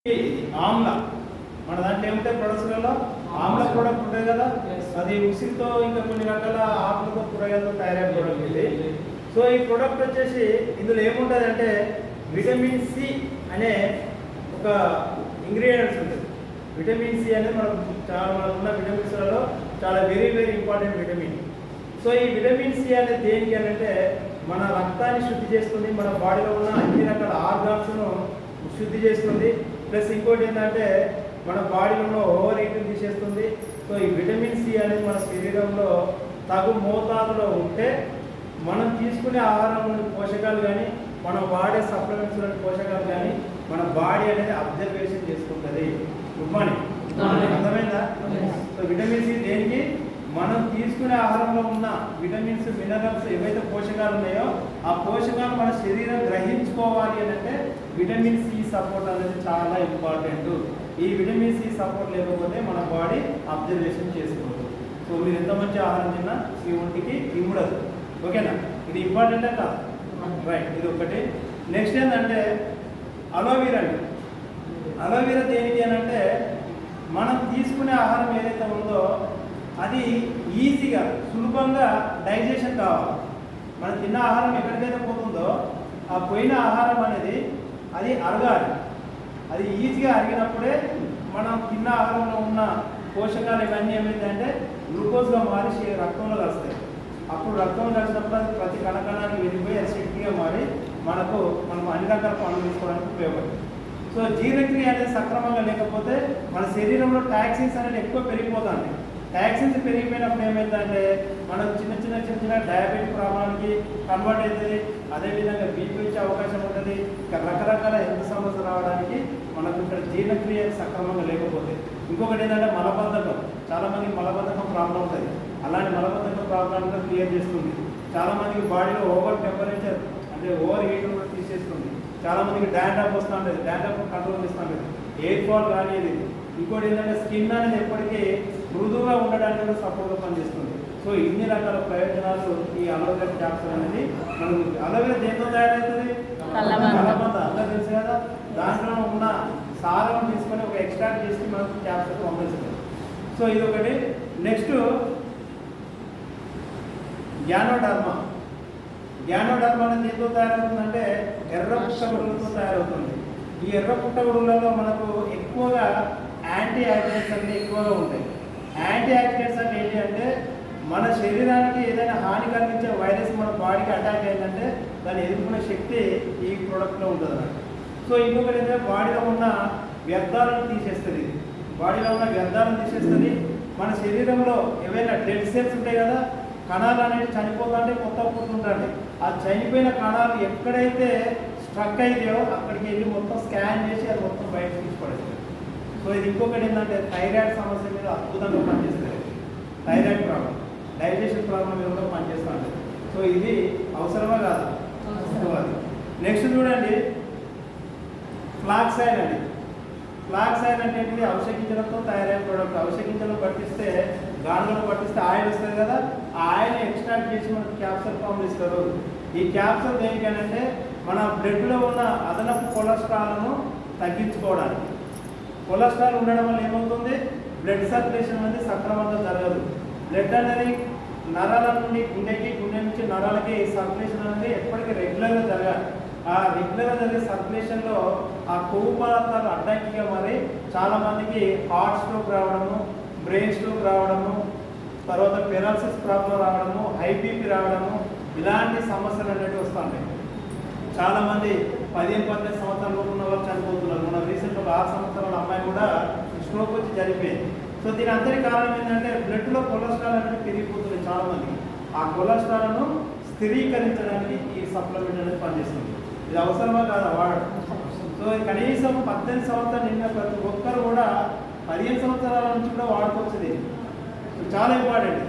ఆమ్ల మన దాంట్లో ఏముంటాయి ప్రొడక్ట్స్లలో ఆమ్ల ప్రోడక్ట్ ఉంటుంది కదా, అది ఉసిరితో ఇంకా కొన్ని రకాల ఆకులతో కూరగాయలతో తయారైన ప్రోడక్ట్ ఇది. సో ఈ ప్రోడక్ట్ వచ్చేసి ఇందులో ఏముంటుంది అంటే విటమిన్ సి అనే ఒక ఇంగ్రీడియంట్స్ ఉంటుంది. విటమిన్ సి అనేది మనకు ఉన్న విటమిన్స్లలో చాలా very very important vitamin. So ఈ విటమిన్ సి అనేది దేనికి అని అంటే మన రక్తాన్ని శుద్ధి చేస్తుంది, మన బాడీలో ఉన్న అన్ని రకాల ఆర్గాన్స్ను శుద్ధి చేస్తుంది. ప్లస్ ఇంకోటి ఏంటంటే మన బాడీలో ఉన్న ఓవర్ హీట్ని తీసేస్తుంది. సో ఈ విటమిన్ సి అనేది మన శరీరంలో తగు మోతాదులో ఉంటే మనం తీసుకునే ఆహారంలోని పోషకాలు కానీ మనం వాడే సప్లిమెంట్స్లోని పోషకాలు కానీ మన బాడీ అనేది అబ్జర్వేషన్ చేసుకుంటుంది. గుడ్ మార్నింగ్, అర్థమైందా? సో విటమిన్ సి దేనికి మనం తీసుకునే ఆహారంలో ఉన్న విటమిన్స్ మినరల్స్ ఏవైతే పోషకాలు ఉన్నాయో ఆ పోషకాలు మన శరీరం గ్రహించుకోవాలి అని అంటే విటమిన్ సి సపోర్ట్ అనేది చాలా ఇంపార్టెంట్. ఈ విటమిన్ సి సపోర్ట్ లేకపోతే మన బాడీ అబ్జర్వేషన్ చేసుకోదు. సో మీరు ఎంత మంచి ఆహారం తిన్నా మీ ఒంటికి ఇమ్మడదు. ఓకేనా? ఇది ఇంపార్టెంటే కాదు, రైట్? ఇది ఒకటి. నెక్స్ట్ ఏంటంటే అలోవీరా అండి. అలోవీరా దేనికి అని అంటే మనం తీసుకునే ఆహారం ఏదైతే ఉందో అది ఈజీగా సులభంగా డైజెషన్ కావాలి. మనం తిన్న ఆహారం ఎక్కడికైతే పోతుందో ఆ పోయిన ఆహారం అనేది అది అరగాలి. అది ఈజీగా అరిగినప్పుడే మనం తిన్న ఆహారంలో ఉన్న పోషకాలు ఇవన్నీ ఏమైందంటే గ్లూకోజ్గా మారి రక్తంలో కలుస్తాయి. అప్పుడు రక్తంలో కలిసినప్పుడు అది ప్రతి కణకణానికి వెళ్ళిపోయి అది శక్తిగా మారి మనం అన్ని రకాల పనులు తీసుకోవడానికి ఉపయోగపడుతుంది. సో జీర్ణక్రియ అనేది సక్రమంగా లేకపోతే మన శరీరంలో టాక్సిన్స్ అనేది ఎక్కువ పెరిగిపోతుంది. టాక్సిన్స్ పెరిగిపోయినప్పుడు ఏమైందంటే మనం చిన్న చిన్న డయాబెటిక్ ప్రాబ్లానికి కన్వర్ట్ అవుతుంది. అదేవిధంగా బీపీ వచ్చే అవకాశం ఉంటుంది. ఇక రకరకాల హెల్త్ సమస్యలు రావడానికి మనకు ఇక్కడ జీర్ణక్రియ సక్రమంగా లేకపోతే. ఇంకొకటి ఏంటంటే మలబద్ధకం. చాలామందికి మలబద్ధకం ప్రాబ్లం ఉంటుంది. అలాంటి మలబద్ధకం ప్రాబ్లం క్లియర్ చేస్తుంది. చాలామందికి బాడీలో ఓవర్ టెంపరేచర్ అంటే ఓవర్ హీట్ కూడా తీసేస్తుంది. చాలామందికి డాండ్రఫ్ వస్తూ ఉంటుంది. డాండ్రఫ్ కంట్రోల్ చేస్తూ ఉంటుంది. ఎయిర్ ఫాల్ కానీ ఇది. ఇంకోటి ఏంటంటే స్కిన్ అనేది ఎప్పటికీ మృదువుగా ఉండడానికి కూడా సపోర్ట్గా పనిచేస్తుంది. సో ఇన్ని రకాల ప్రయోజనాలు ఈ అలోవెరా క్యాప్సూల్ అనేది మనకు. అలోవెరా దేంతో తయారవుతుంది? కలబంద. అందరూ తెలుసు కదా. దాంట్లో ఉన్న సారం తీసుకొని ఒక ఎక్స్ట్రాక్ట్ చేసి మనకు క్యాప్సూల్ పంపిస్తుంది. సో ఇది ఒకటి. Next ganoderma. గ్యానోడర్మా అనేది దేంతో తయారవుతుందంటే ఎర్ర పుట్టగొడుగులతో తయారవుతుంది. ఈ ఎర్ర పుట్టగొడుగులలో మనకు ఎక్కువగా యాంటీ ఆక్సిడెంట్స్ అన్నీ ఎక్కువగా ఉంటాయి. యాంటీ ఆక్సిడెంట్స్ అంటే ఏంటి అంటే మన శరీరానికి ఏదైనా హాని కలిగించే వైరస్ మన బాడీకి అటాక్ అయిందంటే దాన్ని ఎదుర్కొనే శక్తి ఈ ప్రోడక్ట్లో ఉంటుంది అన్నమాట. సో ఇంకొకటి ఏంటంటే బాడీలో ఉన్న వ్యర్థాలను తీసేస్తుంది. బాడీలో ఉన్న వ్యర్థాలను తీసేస్తుంది. మన శరీరంలో ఏవైనా డెడ్ సెల్స్ ఉంటాయి కదా, కణాలు అనేవి చనిపోతుంటే కొత్త పుడుతుంటాయి. ఆ చనిపోయిన కణాలు ఎక్కడైతే స్ట్రక్ అయితాయో అక్కడికి వెళ్ళి మొత్తం స్కాన్ చేసి అది మొత్తం బయట తీసుకోవడం. సో ఇది ఇంకొకటి ఏంటంటే థైరాయిడ్ సమస్య మీద అద్భుతంగా పనిచేస్తుంది. థైరాయిడ్ ప్రాబ్లం, డైజెషన్ ప్రాబ్లం మీద కూడా పనిచేస్తుంది. సో ఇది అవసరమా కాదు? నెక్స్ట్ చూడండి ఫ్లాక్స్ ఆయిల్ అండి. ఫ్లాక్స్ ఆయిల్ అంటే ఏంటిది? అవిసె గింజలతో తయారైన ప్రోడక్ట్. అవిసె గింజలు పట్టిస్తే గానులను పట్టిస్తే ఆయిల్ వస్తుంది కదా, ఆ ఆయిల్ ఎక్స్ట్రాక్ట్ చేసి మనకు క్యాప్సూల్ ఫామ్ ఇస్తారు. ఈ క్యాప్సూల్ దేనికంటే మన బ్లడ్లో ఉన్న అదనపు కొలెస్ట్రాల్ను తగ్గించుకోవడానికి. కొలెస్ట్రాల్ ఉండడం వల్ల ఏమవుతుంది? బ్లడ్ సర్క్యులేషన్ అనేది సక్రమంగా జరగదు. బ్లడ్ అనేది నరాల నుండి గుండెకి, గుండె నుంచి నరాలకి సర్క్యులేషన్ అనేది ఎప్పటికీ రెగ్యులర్గా జరగాలి. ఆ రెగ్యులర్గా జరిగే సర్క్యులేషన్లో ఆ కొవ్వు పదార్థాలు అడ్డంకిగా మరి చాలామందికి హార్ట్ స్ట్రోక్ రావడము, బ్రెయిన్ స్ట్రోక్ రావడము, తర్వాత పెరాలసిస్ ప్రాబ్లం రావడము, హై బీపీ రావడము, ఇలాంటి సమస్యలు అనేవి వస్తుంటాయి. చాలామంది 15-18 సంవత్సరాల లోపు ఉన్న వాళ్ళు చనిపోతున్నారు. మన రీసెంట్ ఒక 6 సంవత్సరాల అమ్మాయి కూడా స్ట్రోక్ వచ్చి చనిపోయింది. సో దీని అందరి కారణం ఏంటంటే బ్లడ్లో కొలెస్ట్రాల్ అనేది పెరిగిపోతుంది చాలామంది. ఆ కొలెస్ట్రాల్ను స్థిరీకరించడానికి ఈ సప్లిమెంట్ అనేది పనిచేస్తుంది. ఇది అవసరమా కాదా వాడడం? సో కనీసం 18 సంవత్సరాలు నిన్న ప్రతి ఒక్కరు కూడా 15 సంవత్సరాల నుంచి కూడా వాడుకోవచ్చు. సో చాలా ఇంపార్టెంట్.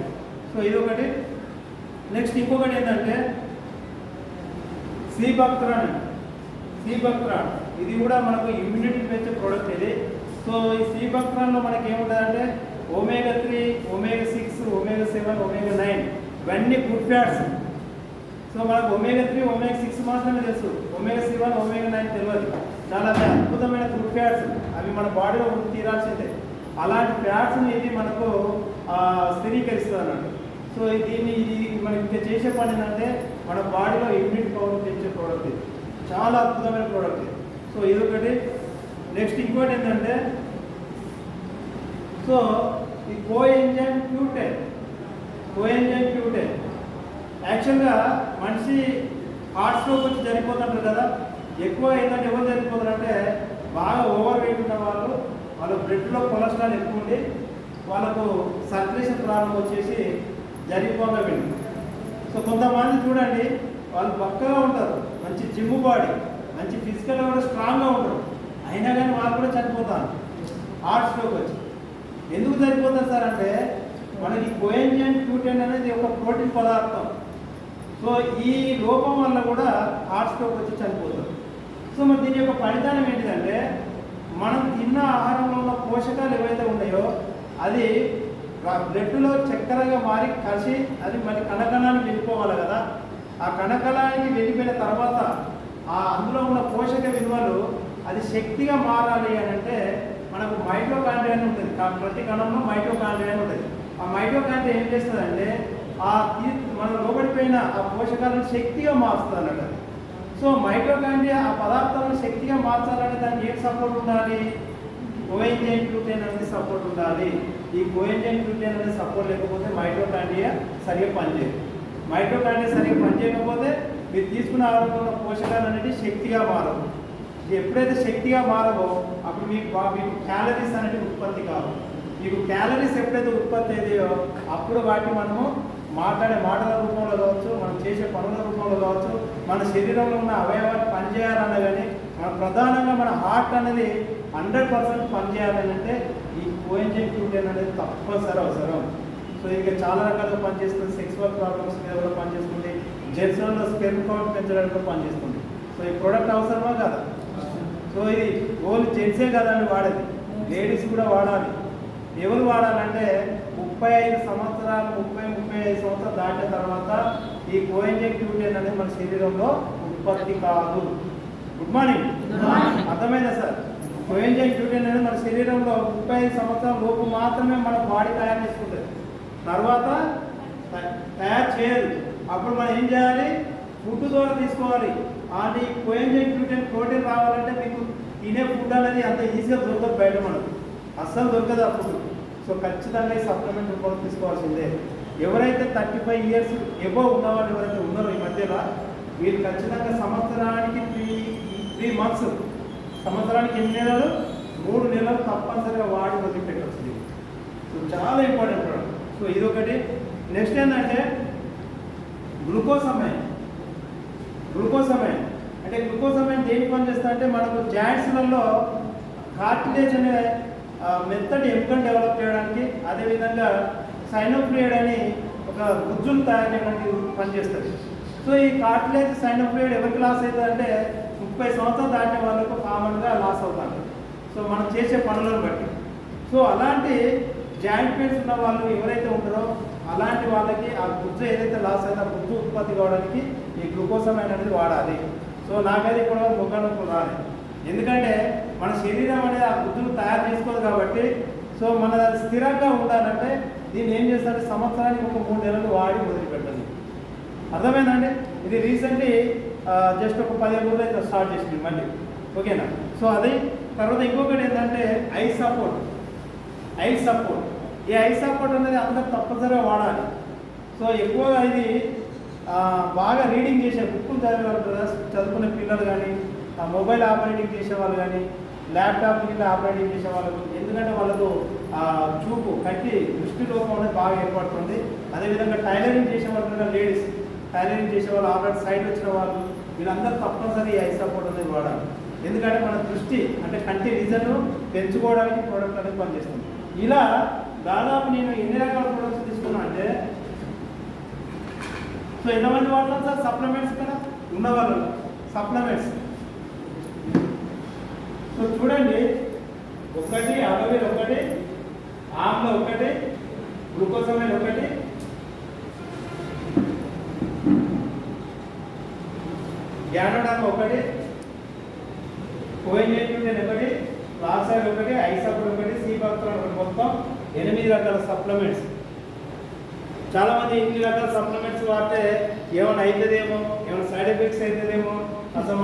సో ఇది ఒకటి. నెక్స్ట్ ఇంకొకటి ఏంటంటే సీబక్త్రాన్. సీబక్త్రాన్ ఇది కూడా మనకు ఇమ్యూనిటీ పెంచే ప్రోడక్ట్ ఇది. సో ఈ సీబక్త్రాన్లో మనకి ఏముంటుందంటే omega-3, omega-6, omega-7, omega-9 ఇవన్నీ గుడ్ ఫ్యాట్స్. సో మనకు omega-3, omega-6 మాత్రమే తెలుసు, omega-7, omega-9 తెలియదు. చాలా అద్భుతమైన గుడ్ ఫ్యాట్స్, అవి మన బాడీలో తీరాల్సిందే. అలాంటి ఫ్యాట్స్ని ఇది మనకు స్థిరీకరిస్తుంది అన్నట్టు. సో ఇది మనం ఇంకా చేసే పని ఏంటంటే మన బాడీలో ఇమ్యూనిటీ పవర్ పెంచే ప్రోడక్ట్ ఇది. చాలా అద్భుతమైన ప్రోడక్ట్ ఇది. సో ఇదొకటి. నెక్స్ట్ ఇంకోటి ఏంటంటే, సో ఈ కోఎంజైమ్ Q10 యాక్చువల్గా మనిషి హార్ట్ స్ట్రోక్ వచ్చి చనిపోతుంటారు కదా. ఎక్కువ ఏంటంటే ఎవరు చనిపోతారంటే బాగా ఓవర్ వెయిట్ ఉన్న వాళ్ళ బ్లడ్లో కొలెస్ట్రాల్ ఎక్కువ ఉండి వాళ్ళకు సర్క్యులేషన్ ప్రాబ్లం వచ్చేసి జరిగిపోగా వెళ్ళి. సో కొంతమంది చూడండి, వాళ్ళు పక్కగా ఉంటారు, మంచి జిమ్ బాడీ, మంచి ఫిజికల్గా కూడా స్ట్రాంగ్గా ఉంటారు, అయినా కానీ వాళ్ళు కూడా చనిపోతారు హార్ట్ స్ట్రోక్ వచ్చి. ఎందుకు చనిపోతారు సార్ అంటే మనకి కోఎంజైమ్ Q10 అనేది ఒక ప్రోటీన్ పదార్థం. సో ఈ లోపం వల్ల కూడా హార్ట్ స్ట్రోక్ వచ్చి చనిపోతారు. సో మరి దీని యొక్క ఫలితానం ఏంటిదంటే, మనం తిన్న ఆహారంలో ఉన్న పోషకాలు ఏవైతే ఉన్నాయో అది బ్లడ్లో చక్కెరగా మారి కలిసి అది మరి కణకణానికి వెళ్ళిపోవాలి కదా. ఆ కణకణానికి వెళ్ళిపోయిన తర్వాత అందులో ఉన్న పోషక విలువలు అది శక్తిగా మారాలి అని అంటే మనకు మైటోకాండ్రియా అని ఉంటుంది. ప్రతి కణంలో మైటోకాండ్రియా అని ఉంటుంది. ఆ మైటోకాండ్రియా ఏం చేస్తుందంటే మనం లోబడిపోయిన ఆ పోషకాలను శక్తిగా మారుస్తుంది అన్నట్టు. సో మైటోకాండ్రియా ఆ పదార్థాలను శక్తిగా మార్చాలంటే దానికి ఏం సపోర్ట్ ఉండాలి? కోఎంజైమ్ Q10 అనేది సపోర్ట్ ఉండాలి. ఈ కోఎంజైమ్ Q10 అనేది సపోర్ట్ లేకపోతే మైటోకాండ్రియా సరిగ్గా పనిచేయదు. మైటోకాండ్రియా సరిగ్గా పనిచేయకపోతే మీరు తీసుకున్న ఆహారంలో పోషకాలు అనేది శక్తిగా మారవు. ఎప్పుడైతే శక్తిగా మారవో అప్పుడు మీకు క్యాలరీస్ అనేవి ఉత్పత్తి కావు. మీకు క్యాలరీస్ ఎప్పుడైతే ఉత్పత్తి అయ్యాయో అప్పుడు వాటిని మనము మాట్లాడే మాటల రూపంలో కావచ్చు, మనం చేసే పనుల రూపంలో కావచ్చు, మన శరీరంలో ఉన్న అవయవాలు పనిచేయాలన్నా కానీ ప్రధానంగా మన హార్ట్ అనేది 100% పనిచేయాలని అంటే ఈ కోఎంజైమ్ Q10 అనేది తప్పనిసరి అవసరం. సో ఇక చాలా రకాలుగా పనిచేస్తుంది. సెక్సువల్ ప్రాబ్లమ్స్ మీద కూడా పనిచేస్తుంది, జెంట్స్లో స్పెర్మ్ కౌంట్ పెంచడానికి కూడా పనిచేస్తుంది. సో ఈ ప్రోడక్ట్ అవసరమా కదా? సో ఇది ఓన్లీ జెంట్సే కదండి వాడేది, లేడీస్ కూడా వాడాలి. ఎవరు వాడాలంటే 35 సంవత్సరాలు 35 సంవత్సరాలు దాటిన తర్వాత ఈ కోఎంజైమ్ Q10 అనేది మన శరీరంలో ఉత్పత్తి కాదు. గుడ్ మార్నింగ్, అర్థమైందా సార్? కోఎంజైమ్ Q10 అనేది మన శరీరంలో 35 సంవత్సరాల లోపు మాత్రమే మన బాడీ తయారు చేసుకుంటుంది, తర్వాత తయారు చేయదు. అప్పుడు మనం ఏం చేయాలి? ఫుడ్ ద్వారా తీసుకోవాలి. అది కోఎంజైమ్ Q10 ప్రోటీన్ రావాలంటే మీకు తినే ఫుడ్ అనేది అంత ఈజీగా దొరకదు, బయట మనకు అస్సలు దొరకదు ఆ ఫుడ్. సో ఖచ్చితంగా ఈ సప్లిమెంట్ రూపంలో తీసుకోవాల్సిందే. ఎవరైతే 35 years ఎబో ఉన్నవాళ్ళు ఎవరైతే ఉన్నారో ఈ మధ్యలో వీళ్ళు ఖచ్చితంగా సంవత్సరానికి 3 months, సంవత్సరానికి 8 నెలలు 3 నెలలు తప్పనిసరిగా వాడి వదిలిపెట్టవచ్చు. సో చాలా ఇంపార్టెంట్ ప్రోడక్ట్. సో ఇదొకటి. నెక్స్ట్ ఏంటంటే గ్లూకోసమైన్ అంటే గ్లూకోసమైన్ దేనికి పనిచేస్తా అంటే మనకు జాయింట్స్లలో కార్టిలేజ్ అనే మెత్తటి ఎముకను డెవలప్ చేయడానికి, అదేవిధంగా సైనోఫ్లూయిడ్ అని ఒక గుజ్జును తయారు చేయడానికి పనిచేస్తుంది. సో ఈ కార్టిలేజ్ సైనోఫ్లూయిడ్ ఎవరికి లాస్ అవుతుంది అంటే 30 సంవత్సరాలు దాటిన వాళ్ళకు కామన్గా లాస్ అవుతారు. సో మనం చేసే పనులను బట్టి. సో అలాంటి జాయింట్ పెయిన్స్ ఉన్న వాళ్ళు ఎవరైతే ఉంటారో అలాంటి వాళ్ళకి ఆ గుజ్జు ఏదైతే లాస్ అయితే ఆ గుజ్జు ఉత్పత్తి కావడానికి ఈ గ్లూకోసమైన్ అనేది వాడాలి. సో నాకైతే ఇప్పుడు ముఖ నొప్పులు రాలేదు, ఎందుకంటే మన శరీరం అనేది ఆ గుజ్జును తయారు చేసుకోదు కాబట్టి. సో మన స్థిరంగా ఉండాలంటే దీన్ని ఏం చేస్తారంటే సంవత్సరానికి ఒక 3 నెలలు వాడి వదిలిపెట్టాలి. అర్థమైందండి? ఇది రీసెంట్లీ జస్ట్ ఒక 15 రోజులు అయితే స్టార్ట్ చేసింది మళ్ళీ, ఓకేనా? సో అది తర్వాత ఇంకొకటి ఏంటంటే ఐ సపోర్ట్. ఈ ఐ సపోర్ట్ అనేది అందరూ తప్పనిసరిగా వాడాలి. సో ఎక్కువగా ఇది బాగా రీడింగ్ చేసే బుక్కులు చదువుకునే పిల్లలు కానీ, మొబైల్ ఆపరేటింగ్ చేసే వాళ్ళు కానీ, ల్యాప్టాప్ కింద ఆపరేటింగ్ చేసే వాళ్ళకు, ఎందుకంటే వాళ్ళకు చూపు కంటి దృష్టి లోపం అనేది బాగా ఏర్పడుతుంది. అదేవిధంగా టైలరింగ్ చేసే వాళ్ళు, లేడీస్ టైలరింగ్ చేసే వాళ్ళు, ఆల్రెడీ సైడ్ వచ్చిన వాళ్ళు, వీళ్ళందరూ తప్పనిసరి ఐ సపోర్ట్ అనేది వాడాలి. ఎందుకంటే మన దృష్టి అంటే కంటి విజన్ పెంచుకోవడానికి ప్రోడక్ట్ అనేది పనిచేస్తుంది. ఇలా దాదాపు నేను ఎన్ని రకాల ప్రొడక్ట్స్ తీసుకున్నా అంటే, సో ఎంతమంది వాడతాం సార్ సప్లిమెంట్స్ కదా ఉన్నవాళ్ళు? సప్లిమెంట్స్ సో చూడండి, 1 అలోవెరా 1, ఆమ్లా 1, గ్లూకోసమైన్ 1, గ్యానోడామా 1, కోఎన్జైమ్ ఒకటి, ఫ్లాక్సైడ్ ఒకటి, ఐసాప్రోల్ ఒకటి, సీబాక్టోల్ ఒకటి, మొత్తం 8 రకాల సప్లిమెంట్స్. చాలా మంది ఇన్ని రకాల సప్లిమెంట్స్ వాడితే ఏమైనా అవుతుందేమో, ఏమైనా సైడ్ ఎఫెక్ట్స్ అవుతుందేమో, అసలు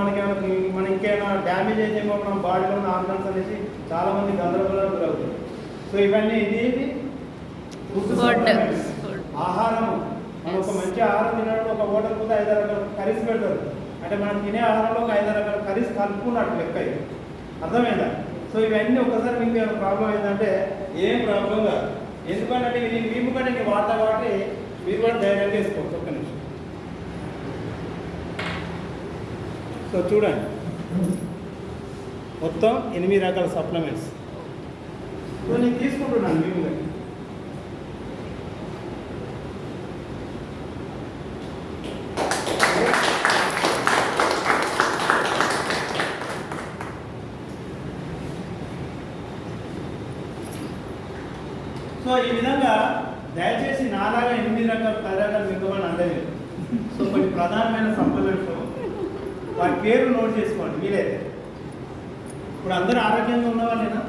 మన ఇంకేమైనా డ్యామేజ్ అయితేమో మన బాడీలో ఉన్న ఆర్గన్స్ అనేసి చాలా మంది గందరగోళానికి గురవుతుంది. సో ఇవన్నీ ఇది ఫుడ్ సప్లిమెంట్స్, ఆహారము. మనం ఒక మంచి ఆహారం తినడానికి ఒక హోటల్ పోతే 5 రకాల కర్రీస్ పెడతారు. అంటే మనం తినే ఆహారంలో ఒక 5 రకాల కర్రీస్ కలుపుకున్నట్టు లెక్క ఇది. అర్థమైందా? సో ఇవన్నీ ఒకసారి మీకు ఏమైనా ప్రాబ్లం ఏంటంటే ఏం ప్రాబ్లం కాదు. ఎందుకంటే మీకు కంటే నేను వాడతా కాబట్టి మీరు కూడా ధైర్యంగా వేసుకోవచ్చు. ఒక్క నిమిషం. సో చూడండి, మొత్తం 8 రకాల సప్లిమెంట్స్. సో నేను తీసుకుంటున్నాను మేము. సో ఈ విధంగా దయచేసి నాలాగా 8 రకాల 10 రకాల మిగతామని అందలేదు. సో కొన్ని ప్రధానమైన సప్లిమెంట్స్ వాటి పేరు నోట్ చేసుకోండి వీలైతే. ఇప్పుడు అందరూ ఆరోగ్యంగా ఉన్నవాళ్ళేనా?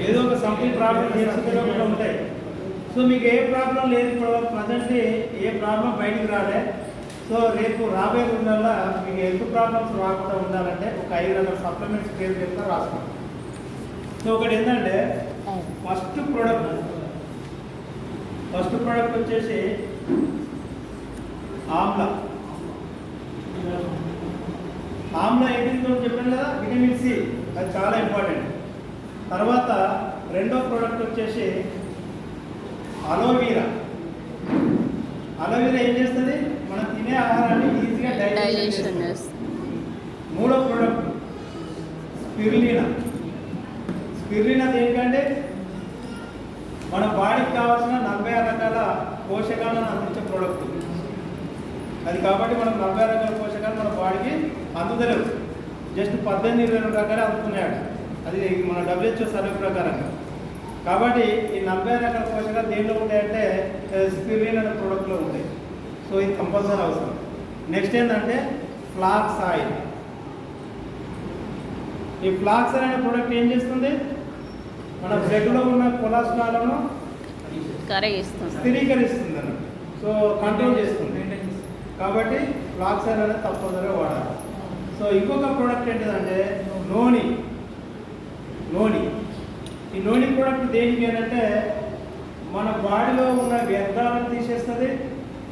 ఏదో ఒక సంథింగ్ ప్రాబ్లం కూడా ఉంటాయి. సో మీకు ఏ ప్రాబ్లం లేదు, ఇప్పుడు ప్రజెంట్ ఏ ప్రాబ్లం బయటికి రాలే. సో రేపు రాబోయే రోజుల్లో మీకు హెల్త్ ప్రాబ్లమ్స్ రాకుండా ఉండాలంటే ఒక 5 రకాల సప్లిమెంట్స్ పేరు చెప్తా రాసుకోండి. సో ఒకటి ఏంటంటే ఫస్ట్ ప్రోడక్ట్ వచ్చేసి ఆమ్లా. ఆమ్లా ఏంటితో చెప్పాను కదా, విటమిన్ సి, అది చాలా ఇంపార్టెంట్. తర్వాత రెండో ప్రోడక్ట్ వచ్చేసి అలోవీరా. అలోవీరా ఏం చేస్తుంది? మనం తినే ఆహారాన్ని ఈజీగా డైజెషన్ చేస్తుంది. మూడో ప్రోడక్ట్ స్పిరులినా. స్పిరులినా ఏంటంటే మన బాడీకి కావాల్సిన 46 రకాల పోషకాలను అందించే ప్రోడక్ట్ అది. కాబట్టి మనం 46 రకాల పోషకాలు మన బాడీకి అందుతలేవు, జస్ట్ 18-20 రకాలే అందుతున్నాయట. అది మన WHO సర్వే ప్రకారంగా. కాబట్టి ఈ 46 రకాల పోషకాలు దేంట్లో ఉంటాయంటే స్పిరులినా అనే ప్రోడక్ట్లో ఉంటాయి. సో ఇది కంపల్సరీ అవసరం. నెక్స్ట్ ఏంటంటే ఫ్లాక్స్ ఆయిల్. ఈ ఫ్లాక్స్ అనే ప్రోడక్ట్ ఏం చేస్తుంది? మన బ్లడ్లో ఉన్న కొలెస్ట్రాల్ను స్థిరీకరిస్తుంది అన్నట్టు. సో కంట్రోల్ చేస్తుంది. కాబట్టి ఫ్లాక్స్ ఆయిల్ అనేది తప్పనిసరిగా వాడాలి. సో ఇంకొక ప్రోడక్ట్ ఏంటిదంటే నూనె. ఈ నూనె ప్రోడక్ట్ దేనికి అంటే మన బాడీలో ఉన్న వ్యర్థాలను తీసేస్తుంది.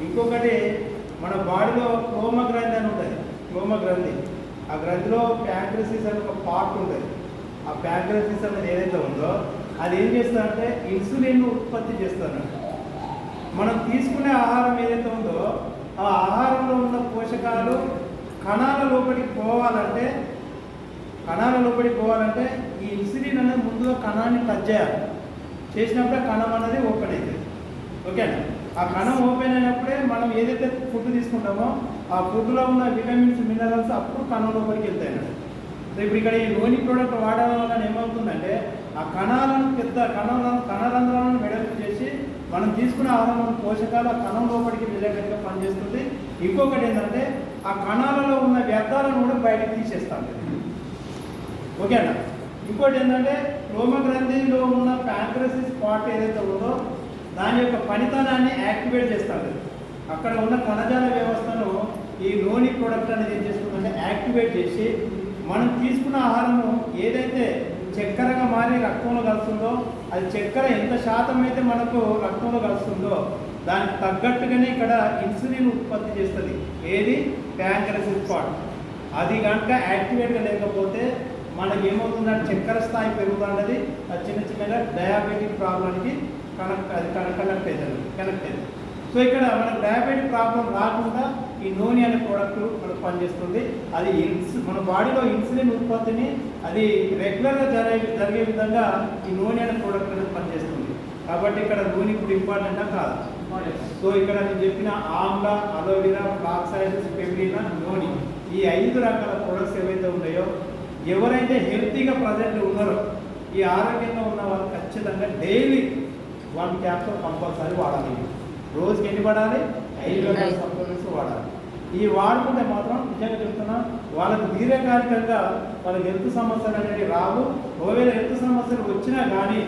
ఇంకొకటి మన బాడీలో క్లోమ గ్రంథి అని ఉంటుంది. క్లోమ గ్రంథి, ఆ గ్రంథిలో ప్యాంక్రసిస్ అని ఒక పార్ట్ ఉంటుంది. ఆ ప్యాంక్రసిస్ అనేది ఏదైతే ఉందో అది ఏం చేస్తుందంటే ఇన్సులిన్ ఉత్పత్తి చేస్తుంది. మనం తీసుకునే ఆహారం ఏదైతే ఉందో ఆ ఆహారంలో ఉన్న పోషకాలు కణాల లోపలికి పోవాలంటే ఈ ఇన్సులిన్ అనేది ముందుగా కణాన్ని టచ్ చేయాలి. చేసినప్పుడే కణం అనేది ఓపెన్ అవుతుంది. ఓకేనా? ఆ కణం ఓపెన్ అయినప్పుడే మనం ఏదైతే ఫుడ్ తీసుకుంటామో ఆ ఫుడ్లో ఉన్న విటమిన్స్, మినరల్స్ అప్పుడు కణం లోపలికి వెళ్తాయి. సో ఇప్పుడు ఇక్కడ ఈ నూనె ప్రోడక్ట్ వాడడం వల్ల ఏమవుతుందంటే ఆ కణరంధ్రాలను వెడల్పు చేసి మనం తీసుకునే ఆహారం పోషకాలు ఆ కణం లోపలికి వెళ్ళేటట్టుగా పనిచేస్తుంది. ఇంకొకటి ఏంటంటే ఆ కణాలలో ఉన్న వ్యర్థాలను కూడా బయటకు తీసేస్తాం. ఓకేనా? ఇంకోటి ఏంటంటే క్లోమ గ్రంథిలో ఉన్న ప్యాంక్రసిస్ పార్ట్ ఏదైతే ఉందో దాని యొక్క పనితనాన్ని యాక్టివేట్ చేస్తుంది. అక్కడ ఉన్న కణజాల వ్యవస్థను ఈ నూనె ప్రోడక్ట్ అనేది ఏం చేస్తుందంటే యాక్టివేట్ చేసి మనం తీసుకున్న ఆహారము ఏదైతే చక్కెరగా మారి రక్తంలో కలుస్తుందో అది చక్కెర ఎంత శాతం అయితే మనకు రక్తంలో కలుస్తుందో దానికి తగ్గట్టుగానే ఇక్కడ ఇన్సులిన్ ఉత్పత్తి చేస్తుంది. ఏది? ప్యాంక్రసిస్ పార్ట్. అది కనుక యాక్టివేట్గా లేకపోతే మనకి ఏమవుతుందంటే చక్కెర స్థాయి పెరుగుతుంటుంది. అది చిన్నగా డయాబెటిక్ ప్రాబ్లంకి కనెక్ట్ అవుతుంది. సో ఇక్కడ మనకు డయాబెటిక్ ప్రాబ్లం రాకుండా ఈ నూనె అనే ప్రోడక్ట్ మనకు పనిచేస్తుంది. అది మన బాడీలో ఇన్సులిన్ ఉత్పత్తిని అది రెగ్యులర్గా జరిగే విధంగా ఈ నూనె అనే ప్రోడక్ట్ అనేది పనిచేస్తుంది. కాబట్టి ఇక్కడ నూనె ఇప్పుడు ఇంపార్టెంటా కాదు. సో ఇక్కడ నేను చెప్పిన Amla, aloe vera, flax oil, spirulina, నూనె, ఈ 5 రకాల ప్రొడక్ట్స్ ఏవైతే ఉన్నాయో ఎవరైతే హెల్తీగా ప్రజెంట్ ఉన్నారో ఈ ఆరోగ్యంగా ఉన్న వాళ్ళు ఖచ్చితంగా డైలీ 1 క్యాప్సూల్ కంపల్సరీ వాడాలి. రోజుకి ఎన్ని పడాలి? 5 రకాల సప్లిమెంట్స్ వాడాలి. ఈ వాడుకుంటే మాత్రం నిజంగా చెప్తున్నా వాళ్ళకు దీర్ఘకాలికంగా వాళ్ళకి హెల్త్ సమస్యలు అనేవి రావు. ఒకవేళ హెల్త్ సమస్యలు వచ్చినా కానీ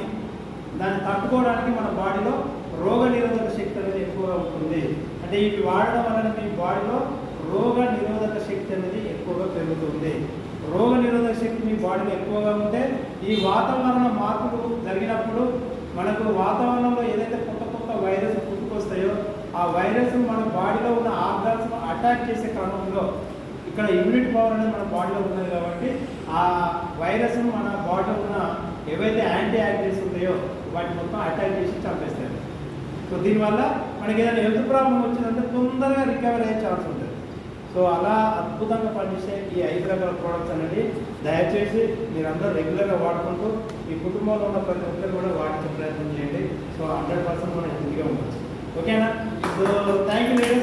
దాన్ని తట్టుకోవడానికి మన బాడీలో రోగ నిరోధక శక్తి అనేది ఎక్కువగా ఉంటుంది. అంటే ఇవి వాడడం వలన మీ బాడీలో రోగ నిరోధక శక్తి అనేది ఎక్కువగా పెరుగుతుంది. రోగ నిరోధక శక్తి మీ బాడీలో ఎక్కువగా ఉంటే ఈ వాతావరణ మార్పులు జరిగినప్పుడు మనకు వాతావరణంలో ఏదైతే కొత్త వైరస్ పుట్టుకొస్తాయో ఆ వైరస్ మన బాడీలో ఉన్న ఆర్గాన్స్ను అటాక్ చేసే క్రమంలో ఇక్కడ ఇమ్యూనిటీ పవర్ అనేది మన బాడీలో ఉన్నది కాబట్టి ఆ వైరస్ మన బాడీలో ఉన్న ఏవైతే యాంటీ యాక్టివ్స్ ఉంటాయో వాటి మొత్తం అటాక్ చేసి చంపేస్తాయి. సో దీనివల్ల మనకి ఏదైనా హెల్త్ ప్రాబ్లం వచ్చిందంటే తొందరగా రికవర్ అయ్యే ఛాన్స్ ఉంటుంది. సో అలా అద్భుతంగా పనిచేసే ఈ 5 రకాల ప్రోడక్ట్స్ అనేది దయచేసి మీరందరూ రెగ్యులర్గా వాడుకుంటూ మీ కుటుంబంలో ఉన్న ప్రతి ఒక్కరు కూడా వాడించే ప్రయత్నం చేయండి. సో 100% మనం హెల్తీగా ఉండొచ్చు. ఓకేనా? So thank you.